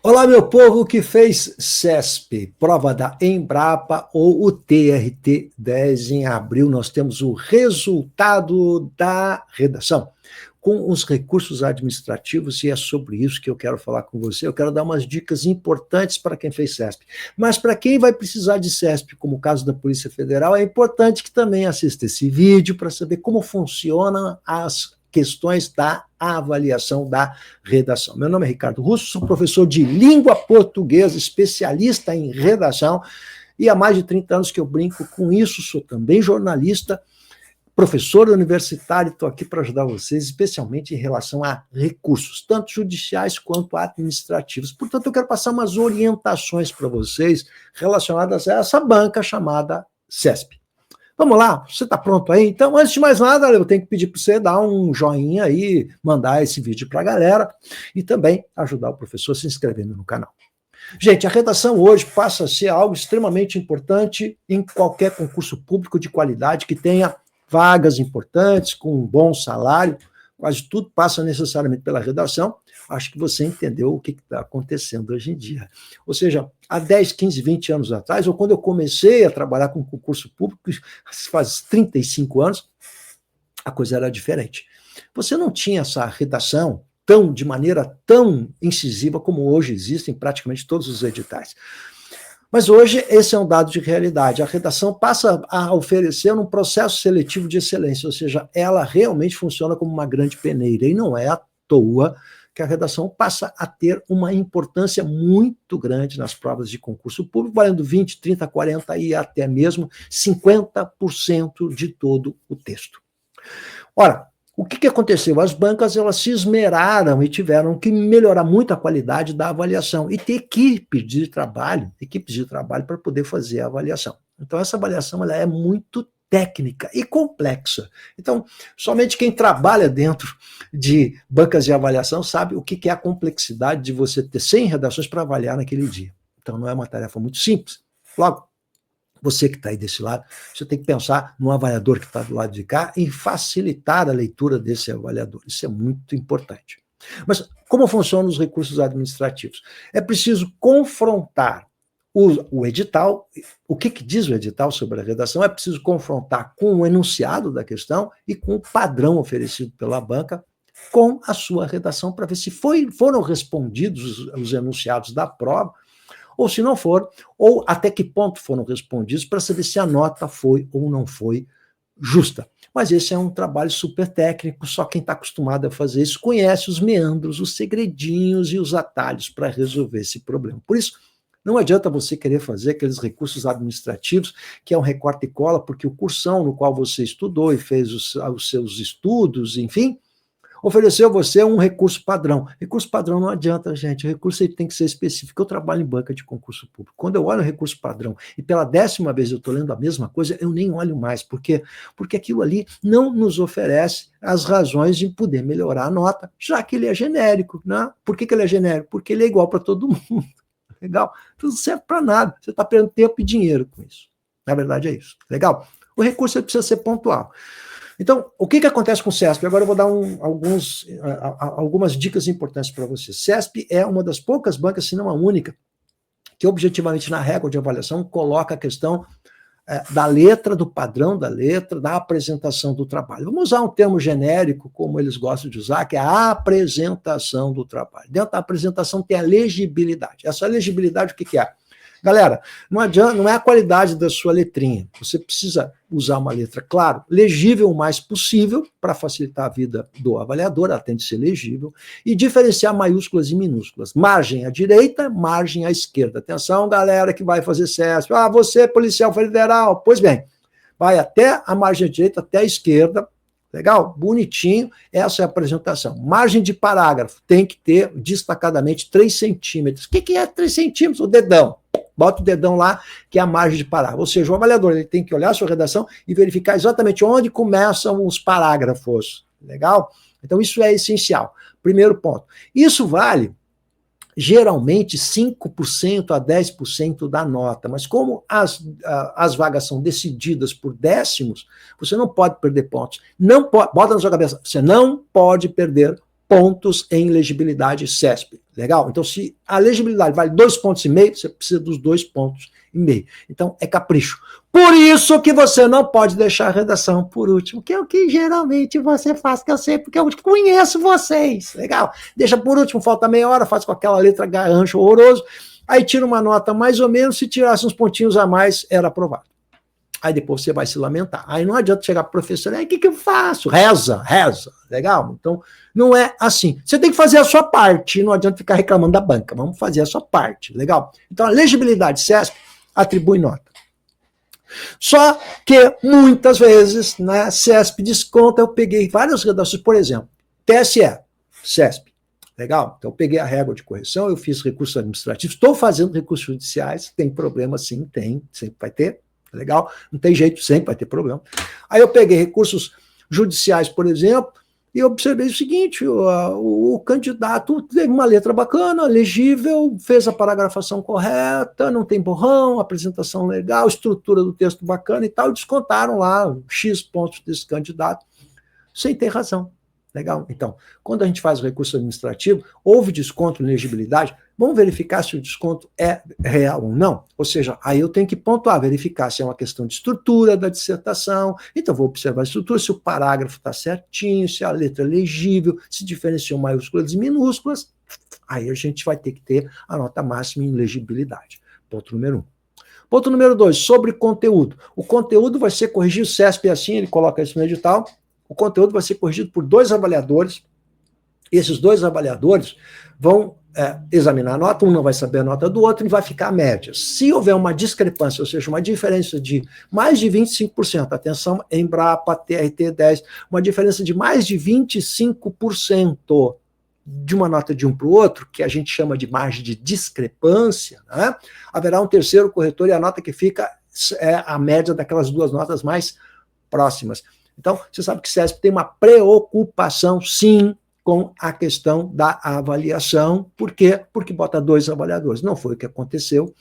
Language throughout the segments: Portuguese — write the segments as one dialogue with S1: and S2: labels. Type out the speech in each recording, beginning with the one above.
S1: Olá, meu povo que fez CESP, prova da Embrapa ou o TRT-10 em abril. Nós temos o resultado da redação com os recursos administrativos e é sobre isso que eu quero falar com você. Eu quero dar umas dicas importantes para quem fez CESP. Mas para quem vai precisar de CESP, como o caso da Polícia Federal, é importante que também assista esse vídeo para saber como funcionam as questões da avaliação da redação. Meu nome é Ricardo Russo, sou professor de língua portuguesa, especialista em redação, e há mais de 30 anos que eu brinco com isso, sou também jornalista, professor universitário, estou aqui para ajudar vocês, especialmente em relação a recursos, tanto judiciais quanto administrativos. Portanto, eu quero passar umas orientações para vocês relacionadas a essa banca chamada CESP. Vamos lá, você está pronto aí? Então, antes de mais nada, eu tenho que pedir para você dar um joinha aí, mandar esse vídeo para a galera e também ajudar o professor se inscrevendo no canal. Gente, a redação hoje passa a ser algo extremamente importante em qualquer concurso público de qualidade que tenha vagas importantes, com um bom salário, quase tudo passa necessariamente pela redação. Acho que você entendeu o que está acontecendo hoje em dia. Ou seja, há 10, 15, 20 anos atrás, ou quando eu comecei a trabalhar com concurso público, faz 35 anos, a coisa era diferente. Você não tinha essa redação de maneira tão incisiva como hoje existe em praticamente todos os editais. Mas hoje esse é um dado de realidade. A redação passa a oferecer um processo seletivo de excelência, ou seja, ela realmente funciona como uma grande peneira, e não é à toa que a redação passa a ter uma importância muito grande nas provas de concurso público, valendo 20, 30, 40 e até mesmo 50% de todo o texto. Ora, o que aconteceu? As bancas elas se esmeraram e tiveram que melhorar muito a qualidade da avaliação e ter equipes de trabalho para poder fazer a avaliação. Então, essa avaliação ela é muito técnica e complexa. Então, somente quem trabalha dentro de bancas de avaliação sabe o que é a complexidade de você ter 100 redações para avaliar naquele dia. Então, não é uma tarefa muito simples. Logo, você que está aí desse lado, você tem que pensar no avaliador que está do lado de cá e facilitar a leitura desse avaliador. Isso é muito importante. Mas como funcionam os recursos administrativos? É preciso confrontar o edital, o que diz o edital sobre a redação, é preciso confrontar com o enunciado da questão e com o padrão oferecido pela banca com a sua redação para ver se foram respondidos os enunciados da prova, ou se não for, ou até que ponto foram respondidos, para saber se a nota foi ou não foi justa. Mas esse é um trabalho super técnico, só quem está acostumado a fazer isso conhece os meandros, os segredinhos e os atalhos para resolver esse problema. Por isso, não adianta você querer fazer aqueles recursos administrativos, que é um recorte e cola, porque o cursão no qual você estudou e fez os seus estudos, enfim, ofereceu a você um recurso padrão. Recurso padrão não adianta, gente. O recurso tem que ser específico. Eu trabalho em banca de concurso público. Quando eu olho o recurso padrão e pela 10ª vez eu estou lendo a mesma coisa, eu nem olho mais. Por quê? Porque aquilo ali não nos oferece as razões de poder melhorar a nota, já que ele é genérico. Né? Por que ele é genérico? Porque ele é igual para todo mundo. Legal? Então não serve para nada. Você está perdendo tempo e dinheiro com isso. Na verdade é isso. Legal? O recurso precisa ser pontual. Então, o que acontece com o CESP? Agora eu vou dar algumas dicas importantes para você. CESP é uma das poucas bancas, se não a única, que objetivamente na régua de avaliação coloca a questão da letra, do padrão da letra, da apresentação do trabalho. Vamos usar um termo genérico, como eles gostam de usar, que é a apresentação do trabalho. Dentro da apresentação tem a legibilidade. Essa legibilidade, o que é? Galera, não adianta, não é a qualidade da sua letrinha. Você precisa usar uma letra, claro, legível o mais possível, para facilitar a vida do avaliador, ela tem de ser legível, e diferenciar maiúsculas e minúsculas. Margem à direita, margem à esquerda. Atenção, galera que vai fazer CESP. Você, policial federal. Pois bem, vai até a margem à direita, até a esquerda. Legal? Bonitinho, essa é a apresentação. Margem de parágrafo, tem que ter destacadamente 3 centímetros. O que é 3 centímetros? O dedão. Bota o dedão lá, que é a margem de parágrafo. Ou seja, o avaliador ele tem que olhar a sua redação e verificar exatamente onde começam os parágrafos. Legal? Então, isso é essencial. Primeiro ponto. Isso vale, geralmente, 5% a 10% da nota. Mas como as vagas são decididas por décimos, você não pode perder pontos. Não pode, bota na sua cabeça, você não pode perder pontos em legibilidade CESP. Legal? Então, se a legibilidade vale 2,5 pontos, você precisa dos 2,5 pontos. Então, é capricho. Por isso que você não pode deixar a redação por último, que é o que geralmente você faz, que eu sei, porque eu conheço vocês. Legal? Deixa por último, falta meia hora, faz com aquela letra garrancho horroroso, aí tira uma nota mais ou menos, se tirasse uns pontinhos a mais, era aprovado. Aí depois você vai se lamentar. Aí não adianta chegar para o professor, aí o que eu faço? Reza. Legal? Então, não é assim. Você tem que fazer a sua parte, não adianta ficar reclamando da banca. Vamos fazer a sua parte. Legal? Então, a legibilidade CESP atribui nota. Só que, muitas vezes, na CESP desconta, eu peguei várias redações, por exemplo, TSE, CESP. Legal? Então, eu peguei a régua de correção, eu fiz recursos administrativos, estou fazendo recursos judiciais, tem problema sim, tem, sempre vai ter. Legal? Não tem jeito, sempre vai ter problema. Aí eu peguei recursos judiciais, por exemplo, e observei o seguinte, o candidato teve uma letra bacana, legível, fez a paragrafação correta, não tem borrão, apresentação legal, estrutura do texto bacana e tal, e descontaram lá X pontos desse candidato, sem ter razão. Legal? Então, quando a gente faz o recurso administrativo, houve desconto em legibilidade, vamos verificar se o desconto é real ou não. Ou seja, aí eu tenho que pontuar, verificar se é uma questão de estrutura da dissertação, então vou observar a estrutura, se o parágrafo está certinho, se a letra é legível, se diferenciam maiúsculas e minúsculas, aí a gente vai ter que ter a nota máxima em legibilidade. Ponto número 1. Ponto número 2, sobre conteúdo. O conteúdo vai ser corrigido, o CESP é assim, ele coloca isso no edital, o conteúdo vai ser corrigido por 2 avaliadores. Esses 2 avaliadores vão examinar a nota, um não vai saber a nota do outro e vai ficar a média. Se houver uma discrepância, ou seja, uma diferença de mais de 25%, atenção, Embrapa, TRT10, uma diferença de mais de 25% de uma nota de um para o outro, que a gente chama de margem de discrepância, né? Haverá um terceiro corretor e a nota que fica é a média daquelas 2 notas mais próximas. Então, você sabe que o CESP tem uma preocupação, sim, com a questão da avaliação. Por quê? Porque bota 2 avaliadores. Não foi o que aconteceu,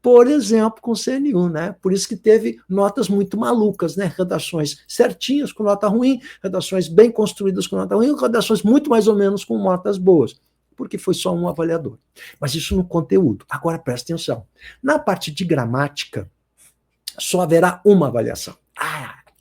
S1: por exemplo, com o CNU, né? Por isso que teve notas muito malucas, né? Redações certinhas com nota ruim, redações bem construídas com nota ruim, redações muito mais ou menos com notas boas, porque foi só um avaliador. Mas isso no conteúdo. Agora, presta atenção. Na parte de gramática, só haverá uma avaliação.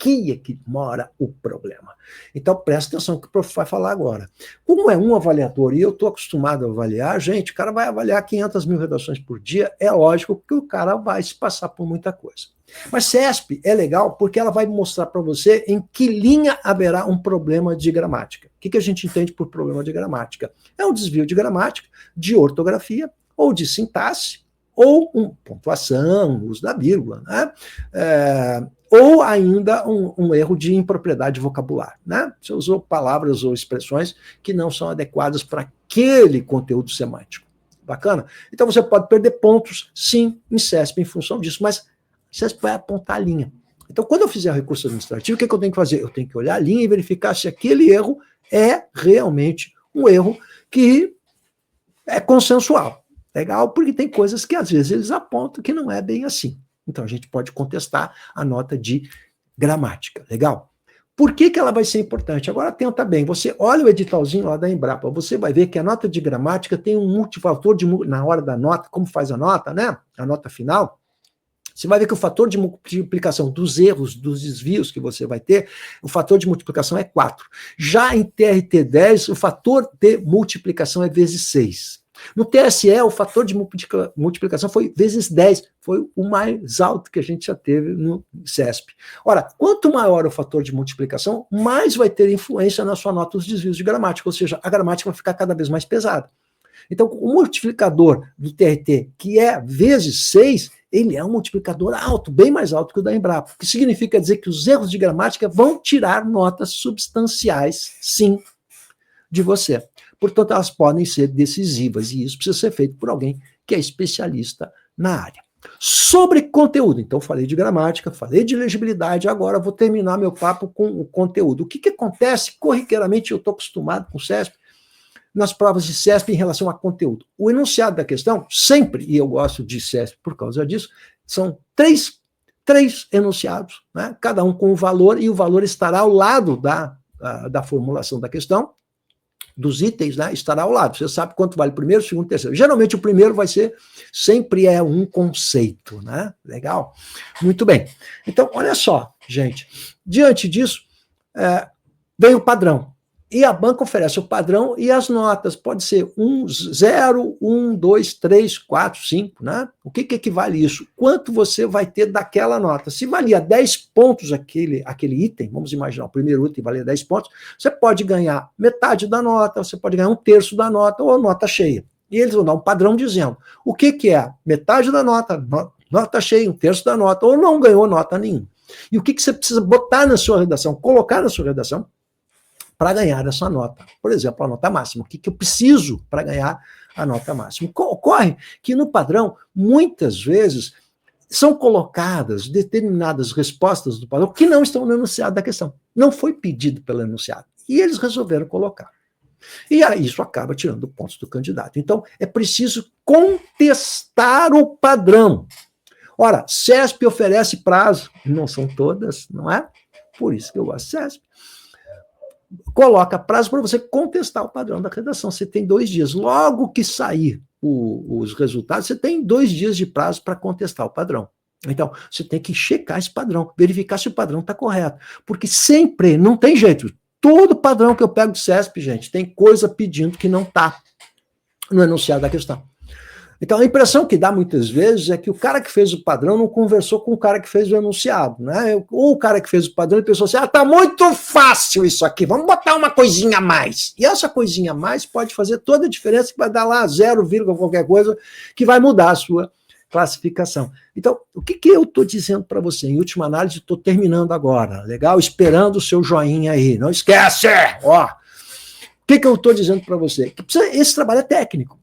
S1: Aqui é que mora o problema. Então, presta atenção no que o prof vai falar agora. Como é um avaliador e eu estou acostumado a avaliar, gente, o cara vai avaliar 500 mil redações por dia, é lógico que o cara vai se passar por muita coisa. Mas CESP é legal porque ela vai mostrar para você em que linha haverá um problema de gramática. O que a gente entende por problema de gramática? É um desvio de gramática, de ortografia ou de sintaxe, ou pontuação, uso da vírgula, né? Ou ainda um erro de impropriedade de vocabulário, né? Você usou palavras ou expressões que não são adequadas para aquele conteúdo semântico. Bacana? Então você pode perder pontos, sim, em CESP em função disso, mas CESP vai apontar a linha. Então, quando eu fizer o recurso administrativo, o que eu tenho que fazer? Eu tenho que olhar a linha e verificar se aquele erro é realmente um erro que é consensual. Legal? Porque tem coisas que às vezes eles apontam que não é bem assim. Então a gente pode contestar a nota de gramática. Legal? Por que ela vai ser importante? Agora atenta bem, você olha o editalzinho lá da Embrapa, você vai ver que a nota de gramática tem um multifator na hora da nota, como faz a nota, né? A nota final. Você vai ver que o fator de multiplicação dos erros, dos desvios que você vai ter, o fator de multiplicação é 4. Já em TRT10, o fator de multiplicação é vezes 6. No TSE, o fator de multiplicação foi vezes 10, foi o mais alto que a gente já teve no CESP. Ora, quanto maior o fator de multiplicação, mais vai ter influência na sua nota os desvios de gramática, ou seja, a gramática vai ficar cada vez mais pesada. Então, o multiplicador do TRT, que é vezes 6, ele é um multiplicador alto, bem mais alto que o da Embrapa, o que significa dizer que os erros de gramática vão tirar notas substanciais, sim, de você. Portanto, elas podem ser decisivas, e isso precisa ser feito por alguém que é especialista na área. Sobre conteúdo, então falei de gramática, falei de legibilidade, agora vou terminar meu papo com o conteúdo. O que acontece corriqueiramente, eu estou acostumado com o CESP, nas provas de CESP em relação a conteúdo. O enunciado da questão, sempre, e eu gosto de CESP por causa disso, são três enunciados, né? Cada um com um valor, e o valor estará ao lado da formulação da questão. dos itens, né, estará ao lado. Você sabe quanto vale o primeiro, o segundo, o terceiro. Geralmente o primeiro sempre é um conceito, né? Legal? Muito bem. Então, olha só, gente. Diante disso, vem o padrão. E a banca oferece o padrão e as notas. Pode ser 0, 1, 2, 3, 4, 5, né? O que equivale isso? Quanto você vai ter daquela nota? Se valia 10 pontos aquele item, vamos imaginar, o primeiro item valia 10 pontos, você pode ganhar metade da nota, você pode ganhar um terço da nota ou a nota cheia. E eles vão dar um padrão dizendo o que é metade da nota, nota cheia, um terço da nota, ou não ganhou nota nenhuma. E o que você precisa botar na sua redação, colocar na sua redação, para ganhar essa nota. Por exemplo, a nota máxima. O que eu preciso para ganhar a nota máxima? Ocorre que no padrão, muitas vezes, são colocadas determinadas respostas do padrão que não estão no enunciado da questão. Não foi pedido pelo enunciado. E eles resolveram colocar. E aí isso acaba tirando pontos do candidato. Então, é preciso contestar o padrão. Ora, CESP oferece prazo, não são todas, não é? Por isso que eu gosto de CESP. Coloca prazo para você contestar o padrão da redação. Você tem 2 dias. Logo que sair os resultados, você tem 2 dias de prazo para contestar o padrão. Então, você tem que checar esse padrão, verificar se o padrão está correto. Porque sempre, não tem jeito. Todo padrão que eu pego de CESP, gente, tem coisa pedindo que não está no enunciado da questão. Então, a impressão que dá muitas vezes é que o cara que fez o padrão não conversou com o cara que fez o enunciado, né? Ou o cara que fez o padrão e pensou assim, tá muito fácil isso aqui, vamos botar uma coisinha a mais. E essa coisinha a mais pode fazer toda a diferença, que vai dar lá 0, qualquer coisa, que vai mudar a sua classificação. Então, o que eu estou dizendo para você? Em última análise, estou terminando agora, legal? Esperando o seu joinha aí, não esquece! Ó, o que eu estou dizendo para você? Que esse trabalho é técnico.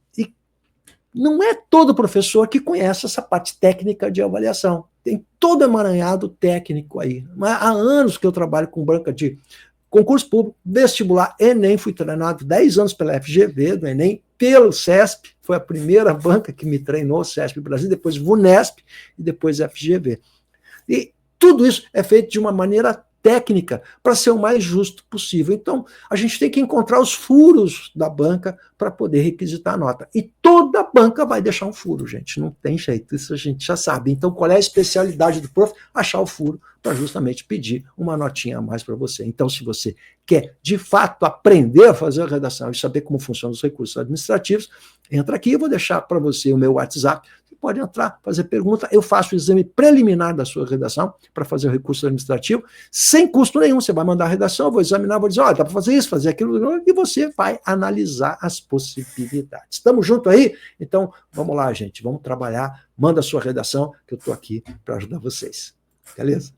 S1: Não é todo professor que conhece essa parte técnica de avaliação. Tem todo emaranhado técnico aí. Mas há anos que eu trabalho com banca de concurso público, vestibular, Enem, fui treinado 10 anos pela FGV, do Enem, pelo CESP, foi a primeira banca que me treinou, CESP Brasil, depois VUNESP e depois FGV. E tudo isso é feito de uma maneira técnica para ser o mais justo possível. Então, a gente tem que encontrar os furos da banca para poder requisitar a nota. E toda banca vai deixar um furo, gente. Não tem jeito, isso a gente já sabe. Então, qual é a especialidade do prof? Achar o furo para justamente pedir uma notinha a mais para você. Então, se você quer, de fato, aprender a fazer a redação e saber como funcionam os recursos administrativos, entra aqui, eu vou deixar para você o meu WhatsApp. Você pode entrar, fazer pergunta, eu faço o exame preliminar da sua redação para fazer o recurso administrativo, sem custo nenhum. Você vai mandar a redação, eu vou examinar, vou dizer, olha, dá para fazer isso, fazer aquilo, e você vai analisar as possibilidades. Estamos juntos aí? Então, vamos lá, gente, vamos trabalhar, manda a sua redação, que eu estou aqui para ajudar vocês. Beleza?